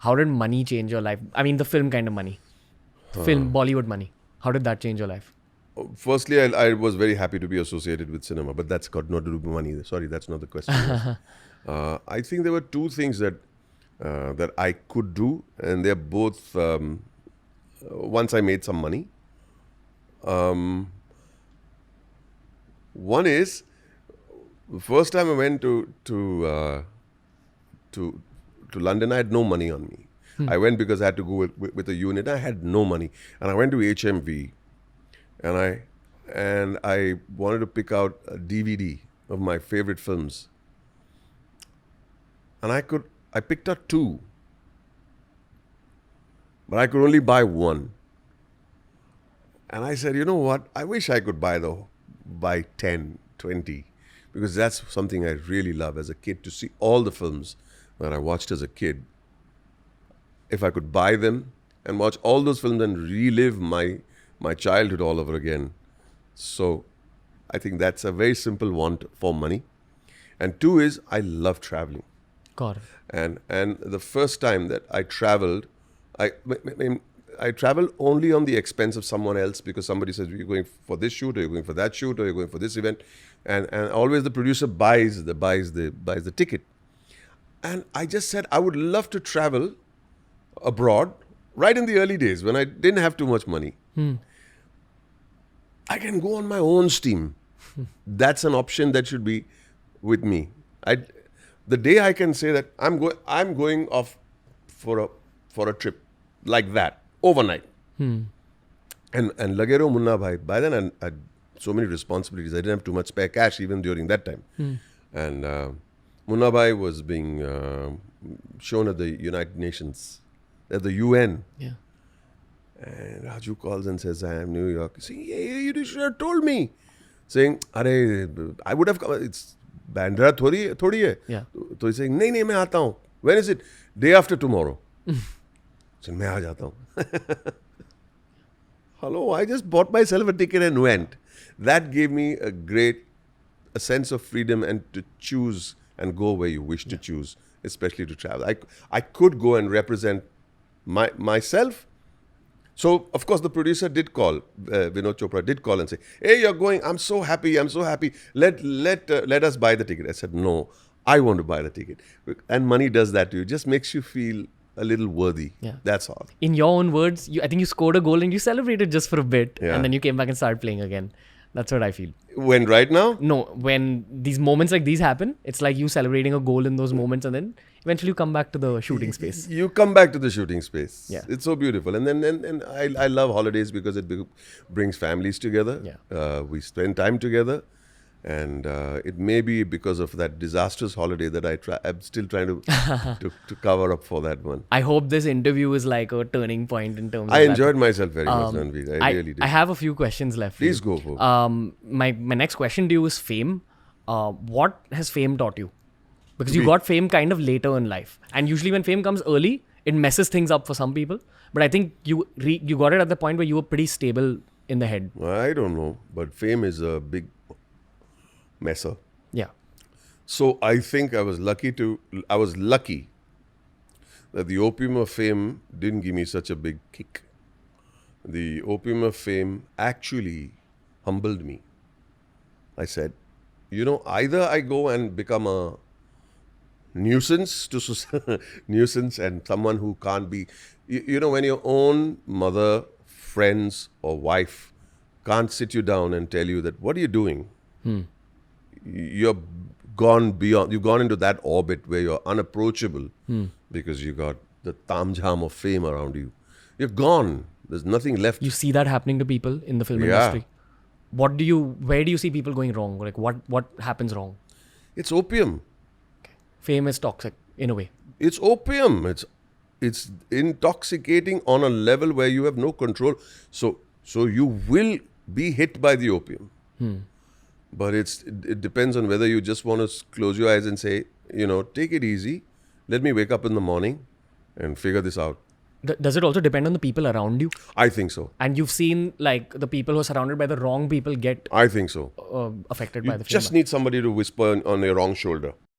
how did money change your life? I mean, the film kind of money. Film, Bollywood money. How did that change your life? Firstly, I was very happy to be associated with cinema, but that's got not to do with money. Sorry, that's not the question. I think there were two things that I could do, and they're both. Once I made some money. One is the first time I went to London, I had no money on me. I went because I had to go with a unit. I had no money, and I went to HMV, and I wanted to pick out a DVD of my favorite films, and I picked out two, but I could only buy one. And I said, you know what? I wish I could buy 10, 20, because that's something I really love as a kid, to see all the films that I watched as a kid. If I could buy them and watch all those films and relive my childhood all over again. So I think that's a very simple want for money. And two is, I love traveling. Got it. And the first time that I traveled, I traveled only on the expense of someone else, because somebody says, you're going for this shoot, or you're going for that shoot, or you're going for this event. And always the producer buys the ticket. And I just said, I would love to travel abroad right in the early days when I didn't have too much money. I can go on my own steam. That's an option that should be with me. The day I can say that I'm going off for a trip like that overnight. And Lagero Munna Bhai, by then I had so many responsibilities. I didn't have too much spare cash even during that time. And Munna Bhai was being shown at the United Nations, at the UN. Yeah. And Raju calls and says, I am New York. Saying, yeah, you should have told me. Saying, Arey, I would have come. It's Bandra thodi hai. Yeah. So he's saying, nahin, main aata hun. When is it? Day after tomorrow. So main aa jata hun. Hello, I just bought myself a ticket and went. That gave me a sense of freedom and to choose and go where you wish to choose, especially to travel. I could go and represent myself. So, of course, the producer did call, Vinod Chopra did call and say, hey, you're going, I'm so happy. Let us buy the ticket. I said, no, I want to buy the ticket. And money does that to you. It just makes you feel a little worthy. Yeah. That's all. In your own words, I think you scored a goal and you celebrated just for a bit. Yeah. And then you came back and started playing again. That's what I feel. When right now? No, when these moments like these happen, it's like you celebrating a goal in those moments, and then eventually you come back to the shooting space. You come back to the shooting space. Yeah. It's so beautiful. And then I love holidays because it brings families together. Yeah. We spend time together. And it may be because of that disastrous holiday that I'm still trying to cover up for that one. I hope this interview is like a turning point in terms of I enjoyed myself very much, Ranveer. I really did. I have a few questions left. Please go for it. My next question to you is fame. What has fame taught you? Because you got fame kind of later in life. And usually when fame comes early, it messes things up for some people. But I think you got it at the point where you were pretty stable in the head. I don't know. But fame is a big messer. Yeah. So I think I was lucky that the opium of fame didn't give me such a big kick. The opium of fame actually humbled me. I said, either I go and become a nuisance and someone who can't be, when your own mother, friends or wife can't sit you down and tell you that, what are you doing? You've gone into that orbit where you're unapproachable because you got the tamjham of fame around you. You're gone. There's nothing left. You see that happening to people in the film industry. Where do you see people going wrong? Like what happens wrong? It's opium. Okay. Fame is toxic in a way. It's opium. It's intoxicating on a level where you have no control. So you will be hit by the opium. But it depends on whether you just want to close your eyes and say, take it easy. Let me wake up in the morning and figure this out. Does it also depend on the people around you? I think so. And you've seen like the people who are surrounded by the wrong people get I think so. affected by the fame. You just need somebody to whisper on your wrong shoulder.